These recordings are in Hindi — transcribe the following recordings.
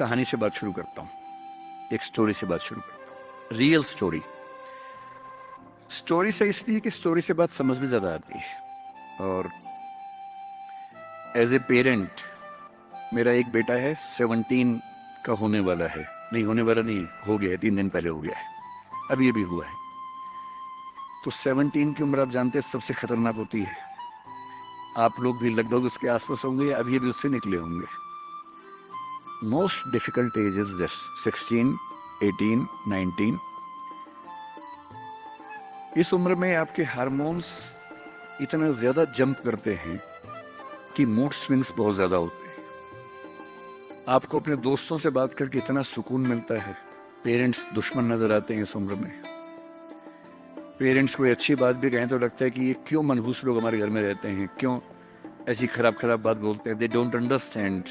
कहानी से बात शुरू करता हूँ, एक स्टोरी से बात शुरू करता हूँ। Real story. स्टोरी से इसलिए कि स्टोरी से बात समझ में ज़्यादा आती है। और एज ए पेरेंट, मेरा एक बेटा है, 17 का होने वाला है, नहीं होने वाला नहीं, हो गया है, 3 दिन पहले हो गया है, अब ये भी हुआ है। तो 17 की उम्र आप जानते हैं सबसे खतरनाक होती है। आप लोग भी लगभग उसके आसपास होंगे, अभी अभी उससे निकले होंगे। Most difficult age is this, 16, 18, 19। इस उम्र में आपके हार्मोन्स इतना ज्यादा जंप करते हैं कि मूड स्विंग्स बहुत ज्यादा होते हैं। आपको अपने दोस्तों से बात करके इतना सुकून मिलता है। पेरेंट्स दुश्मन नजर आते हैं इस उम्र में। पेरेंट्स कोई अच्छी बात भी कहें तो लगता है कि ये क्यों मनहूस लोग हमारे घर में रहते हैं, क्यों ऐसी खराब खराब बात बोलते हैं। They don't understand,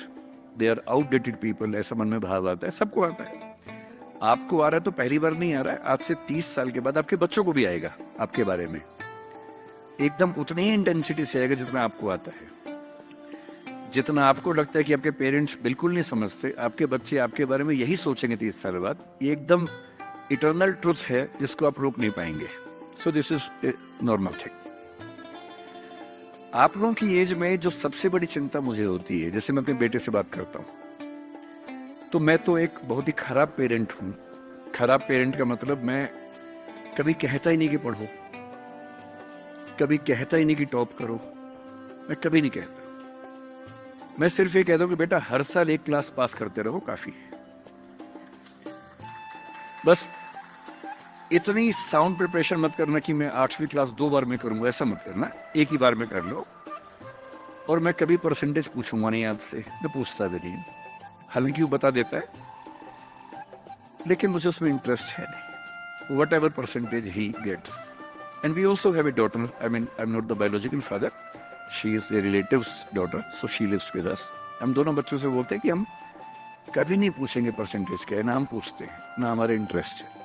they are outdated people, ऐसा मन में भाव आता है। सबको आता है। आपको आ रहा है तो पहली बार नहीं आ रहा है, आज से 30 साल के बाद आपके बच्चों को भी आएगा आपके बारे में, एकदम उतनी ही इंटेंसिटी से आएगा जितना आपको आता है। जितना आपको लगता है कि आपके पेरेंट्स बिल्कुल नहीं समझते, आपके बच्चे आपके बारे में यही सोचेंगे 30 साल बाद। ये एकदम इटर्नल ट्रुथ है जिसको आप रोक नहीं पाएंगे। So this is normal thing. आप लोगों की एज में जो सबसे बड़ी चिंता मुझे होती है, जैसे मैं अपने बेटे से बात करता हूं, तो मैं तो एक बहुत ही खराब पेरेंट हूं। खराब पेरेंट का मतलब मैं कभी कहता ही नहीं कि पढ़ो, कभी कहता ही नहीं कि टॉप करो, मैं कभी नहीं कहता। मैं सिर्फ ये कह दूं कि बेटा हर साल एक क्लास पास करते रहो, काफी है। बस इतनी साउंड प्रिपरेशन मत करना कि मैं 8वीं क्लास 2 बार में करूंगा, ऐसा मत करना, एक ही बार में कर लो। और मैं कभी परसेंटेज पूछूंगा नहीं आपसे, मैं पूछता भी नहीं, हालांकि वो बता देता है, लेकिन मुझे उसमें इंटरेस्ट है नहीं। Whatever percentage he gets. And we also have a daughter, I mean I am not the biological father, she is a relative's daughter, so she lives with us. हम दोनों बच्चों से बोलते हैं कि हम कभी नहीं पूछेंगे परसेंटेज क्या है, ना हम पूछते हैं, ना हमारा इंटरेस्ट है।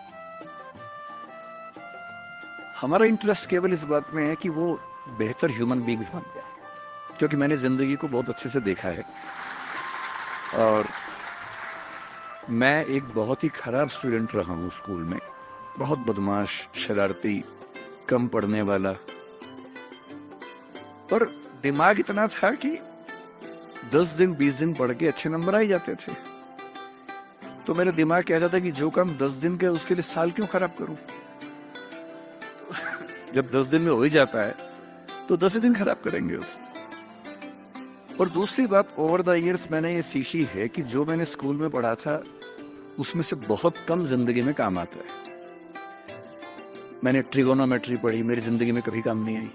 हमारा इंटरेस्ट केवल इस बात में है कि वो बेहतर ह्यूमन बींग बन जाए, क्योंकि मैंने जिंदगी को बहुत अच्छे से देखा है। और मैं एक बहुत ही खराब स्टूडेंट रहा हूँ स्कूल में, बहुत बदमाश, शरारती, कम पढ़ने वाला। पर दिमाग इतना था कि 10 दिन 20 दिन पढ़ के अच्छे नंबर आ ही जाते थे। तो मेरा दिमाग कहता था कि जो काम 10 दिन का उसके लिए साल क्यों खराब करूं। जब 10 दिन में हो ही जाता है तो 10 दिन खराब करेंगे उसे। और दूसरी बात, ओवर द इयर्स मैंने ये सीखी है कि जो मैंने स्कूल में पढ़ा था उसमें से बहुत कम जिंदगी में काम आता है। मैंने ट्रिगोनोमेट्री पढ़ी, मेरी जिंदगी में कभी काम नहीं आई।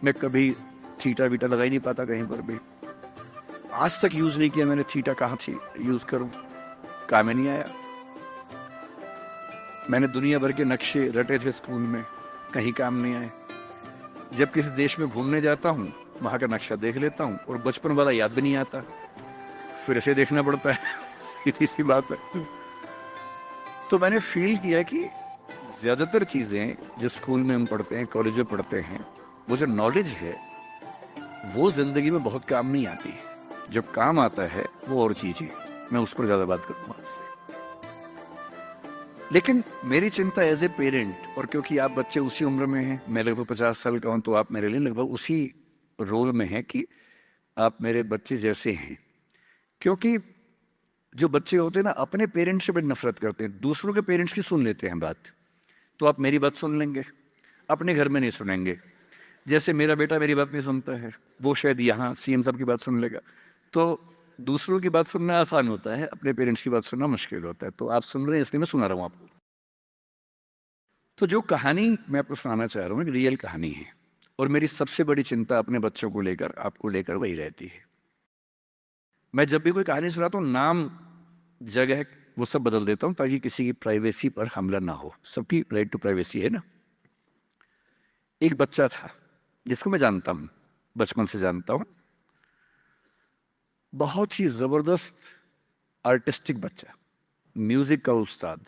मैं कभी थीटा बीटा लगा ही नहीं पाता कहीं पर भी, आज तक यूज नहीं किया मैंने थीटा, कहाँ थी यूज करूं, काम में नहीं आया। मैंने दुनिया भर के नक्शे रटे थे स्कूल में, कहीं काम नहीं आए। जब किसी देश में घूमने जाता हूं, वहां का नक्शा देख लेता हूं और बचपन वाला याद भी नहीं आता, फिर से देखना पड़ता है। सीधी सी बात है। तो मैंने फील किया कि ज्यादातर चीजें जो स्कूल में हम पढ़ते हैं, कॉलेज में पढ़ते हैं, वो जो नॉलेज है वो जिंदगी में बहुत काम नहीं आती। जब काम आता है वो और चीज है, मैं उस पर ज्यादा बात करूंगा आपसे। लेकिन मेरी चिंता एज ए पेरेंट, और क्योंकि आप बच्चे उसी उम्र में हैं, मैं लगभग 50 साल का हूं, तो आप मेरे लिए लगभग उसी रोल में हैं कि आप मेरे बच्चे जैसे हैं। क्योंकि जो बच्चे होते हैं ना, अपने पेरेंट्स से बड़ी नफरत करते हैं, दूसरों के पेरेंट्स की सुन लेते हैं बात। तो आप मेरी बात सुन लेंगे, अपने घर में नहीं सुनेंगे। जैसे मेरा बेटा मेरी बात नहीं सुनता है, वो शायद यहाँ सीएम साहब की बात सुन लेगा। तो दूसरों की बात सुनना आसान होता है, अपने पेरेंट्स की बात सुनना मुश्किल होता है। तो आप सुन रहे हैं इसलिए मैं सुना रहा हूँ आपको। तो जो कहानी मैं आपको सुनाना चाह रहा हूँ, एक रियल कहानी है। और मेरी सबसे बड़ी चिंता अपने बच्चों को लेकर, आपको लेकर वही रहती है। मैं जब भी कोई कहानी सुनाता हूँ, नाम, जगह, वो सब बदल देता हूँ ताकि किसी की प्राइवेसी पर हमला ना हो। सबकी राइट टू प्राइवेसी है ना। एक बच्चा था जिसको मैं जानता हूँ, बचपन से जानता हूँ, बहुत ही जबरदस्त आर्टिस्टिक बच्चा, म्यूजिक का उस्ताद।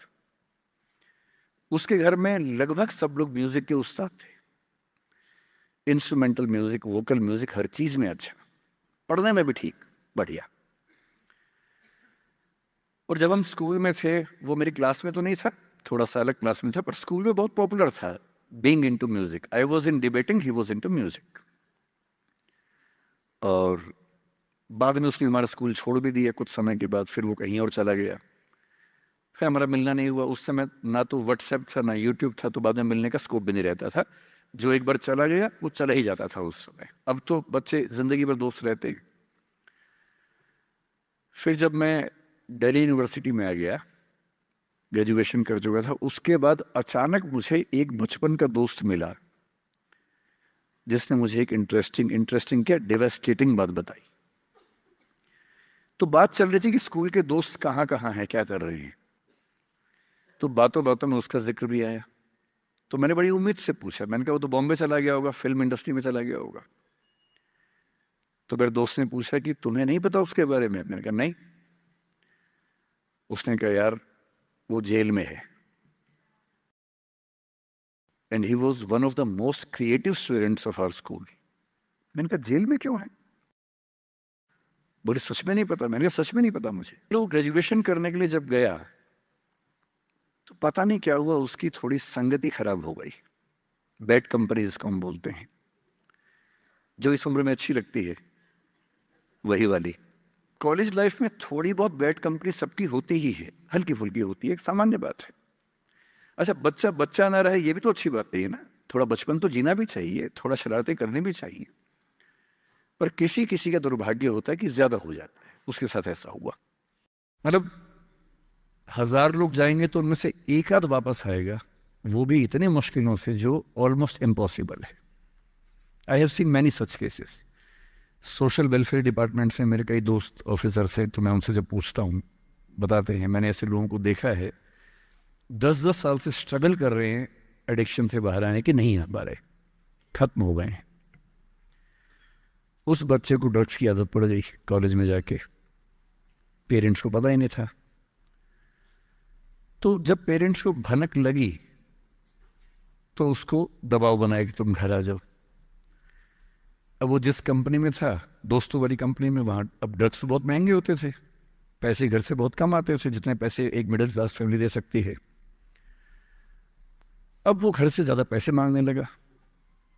उसके घर में लगभग सब लोग म्यूजिक के उस्ताद थे। इंस्ट्रूमेंटल म्यूजिक, वोकल म्यूजिक, हर चीज में अच्छा, पढ़ने में भी ठीक, बढ़िया। और जब हम स्कूल में थे, वो मेरी क्लास में तो नहीं था, थोड़ा सा अलग क्लास में था, पर स्कूल में बहुत पॉपुलर था, being into music. I was in debating, he was into music. और बाद में उसने हमारा स्कूल छोड़ भी दिया कुछ समय के बाद, फिर वो कहीं और चला गया, फिर हमारा मिलना नहीं हुआ। उस समय ना तो व्हाट्सएप था ना यूट्यूब था, तो बाद में मिलने का स्कोप भी नहीं रहता था। जो एक बार चला गया वो चला ही जाता था उस समय। अब तो बच्चे जिंदगी भर दोस्त रहते हैं। फिर जब मैं दिल्ली यूनिवर्सिटी में आ गया, ग्रेजुएशन कर चुका था, उसके बाद अचानक मुझे एक बचपन का दोस्त मिला, जिसने मुझे एक इंटरेस्टिंग क्या डेवास्टेटिंग बात बताई। तो बात चल रही थी कि स्कूल के दोस्त कहाँ कहाँ हैं, क्या कर रहे हैं। तो बातों बातों में उसका जिक्र भी आया। तो मैंने बड़ी उम्मीद से पूछा, मैंने कहा वो तो बॉम्बे चला गया होगा, फिल्म इंडस्ट्री में चला गया होगा। तो मेरे दोस्त ने पूछा कि तुम्हें नहीं पता उसके बारे में? मैंने कहा नहीं। उसने कहा यार वो जेल में है, and he was one of the most creative students of our school. मैंने कहा जेल में क्यों है? बोले सच में नहीं पता। मैंने कहा सच में नहीं पता मुझे। तो ग्रेजुएशन करने के लिए जब गया, तो पता नहीं क्या हुआ, उसकी थोड़ी संगति खराब हो गई। बैड कंपनी जिसको हम बोलते हैं, जो इस उम्र में अच्छी लगती है, वही वाली। कॉलेज लाइफ में थोड़ी बहुत बैड कंपनी सबकी होती ही है, हल्की फुल्की होती है, एक सामान्य बात है। अच्छा, बच्चा बच्चा ना रहे ये भी तो अच्छी बात है ना। थोड़ा बचपन तो जीना भी चाहिए, थोड़ा शरारतें करनी भी चाहिए। पर किसी किसी का दुर्भाग्य होता है कि ज्यादा हो जाता है। उसके साथ ऐसा हुआ। मतलब 1000 लोग जाएंगे तो उनमें से एक आध वापस आएगा, वो भी इतने मुश्किलों से जो ऑलमोस्ट इम्पॉसिबल है। I have seen many such cases. Social welfare department से मेरे कई दोस्त ऑफिसर से, तो मैं उनसे जब पूछता हूँ, बताते हैं मैंने ऐसे लोगों को देखा है 10-10 साल से स्ट्रगल कर रहे हैं एडिक्शन से बाहर आने के, नहीं आ पा रहे, खत्म हो गए हैं। उस बच्चे को ड्रग्स की आदत पड़ गई कॉलेज में जाके, पेरेंट्स को पता ही नहीं था। तो जब पेरेंट्स को भनक लगी तो उसको दबाव बनाया कि तुम घर आ जाओ। अब वो जिस कंपनी में था, दोस्तों वाली कंपनी में, वहां अब ड्रग्स तो बहुत महंगे होते थे, पैसे घर से बहुत कम आते थे, जितने पैसे एक मिडिल क्लास फैमिली दे सकती है। अब वो घर से ज्यादा पैसे मांगने लगा,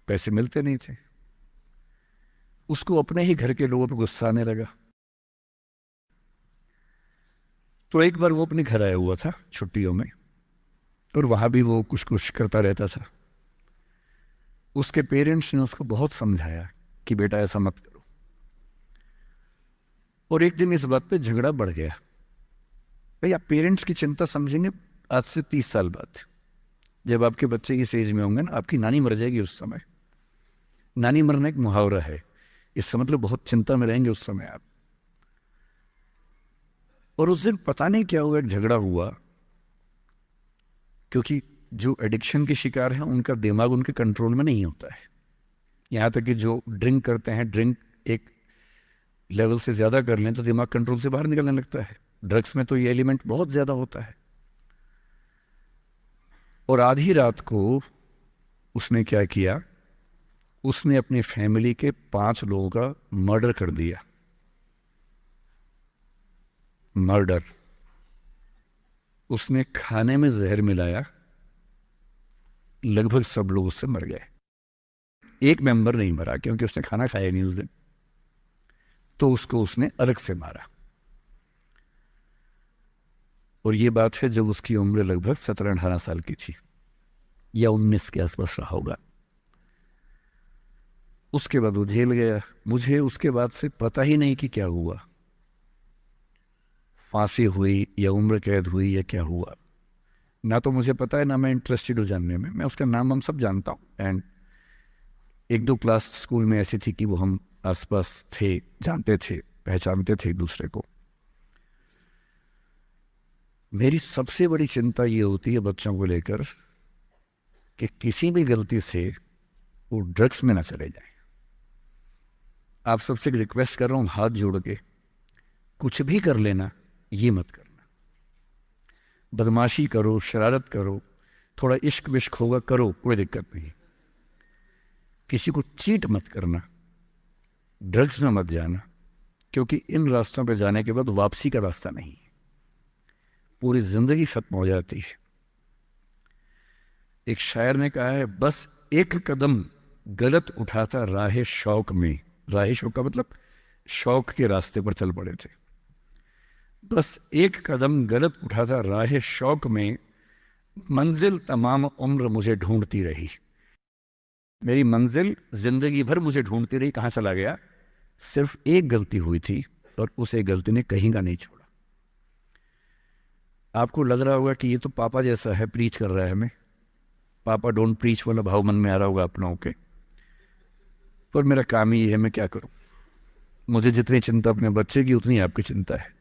पैसे मिलते नहीं थे। उसको अपने ही घर के लोगों पर गुस्सा आने लगा। तो एक बार वो अपने घर आया हुआ था छुट्टियों में, और वहां भी वो कुछ कुछ करता रहता था। उसके पेरेंट्स ने उसको बहुत समझाया कि बेटा ऐसा मत करो। और एक दिन इस बात पे झगड़ा बढ़ गया। भाई आप पेरेंट्स की चिंता समझेंगे आज से 30 साल बाद, जब आपके बच्चे इस एज में होंगे ना, आपकी नानी मर जाएगी उस समय। नानी मरना एक मुहावरा है, इसका मतलब बहुत चिंता में रहेंगे उस समय आप। और उस दिन पता नहीं क्या हुआ, एक झगड़ा हुआ, क्योंकि जो एडिक्शन के शिकार हैं उनका दिमाग उनके कंट्रोल में नहीं होता है। यहाँ तक कि जो ड्रिंक करते हैं, ड्रिंक एक लेवल से ज्यादा कर लें तो दिमाग कंट्रोल से बाहर निकलने लगता है। ड्रग्स में तो ये एलिमेंट बहुत ज्यादा होता है। और आधी रात को उसने क्या किया, उसने अपनी फैमिली के 5 लोगों का मर्डर कर दिया। मर्डर। उसने खाने में जहर मिलाया, लगभग सब लोग उससे मर गए। एक मेंबर नहीं मरा क्योंकि उसने खाना खाया नहीं उस दिन, तो उसको उसने अलग से मारा। और ये बात है जब उसकी उम्र लगभग 17-18 साल की थी, या 19 के आसपास रहा होगा। उसके बाद वो जेल गया। मुझे उसके बाद से पता ही नहीं कि क्या हुआ, फांसी हुई या उम्र कैद हुई या क्या हुआ, ना तो मुझे पता है ना मैं इंटरेस्टेड हूँ जानने में। मैं उसका नाम हम सब जानता हूँ, एंड 1-2 क्लास स्कूल में ऐसी थी कि वो हम आसपास थे, जानते थे, पहचानते थे एक दूसरे को। मेरी सबसे बड़ी चिंता ये होती है बच्चों को लेकर कि किसी भी गलती से वो ड्रग्स में ना चले जाए। आप सबसे रिक्वेस्ट कर रहा हूं हाथ जोड़ के, कुछ भी कर लेना, ये मत करना। बदमाशी करो, शरारत करो, थोड़ा इश्क विश्क होगा करो, कोई दिक्कत नहीं। किसी को चीट मत करना, ड्रग्स में मत जाना, क्योंकि इन रास्तों पे जाने के बाद वापसी का रास्ता नहीं है। पूरी जिंदगी खत्म हो जाती है। एक शायर ने कहा है, बस एक कदम गलत उठाता राह शौक में, राह शौक का मतलब शौक के रास्ते पर चल पड़े थे, बस एक कदम गलत उठाता राह शौक में, मंजिल तमाम उम्र मुझे ढूंढती रही। मेरी मंजिल जिंदगी भर मुझे ढूंढती रही, कहाँ चला गया? सिर्फ एक गलती हुई थी और उस एक गलती ने कहीं का नहीं छोड़ा। आपको लग रहा होगा कि ये तो पापा जैसा है, प्रीच कर रहा है हमें, पापा डोंट प्रीच वाला भाव मन में आ रहा होगा अपनों के, पर मेरा काम ही ये है, मैं क्या करूं। मुझे जितनी चिंता अपने बच्चे की उतनी आपकी चिंता है।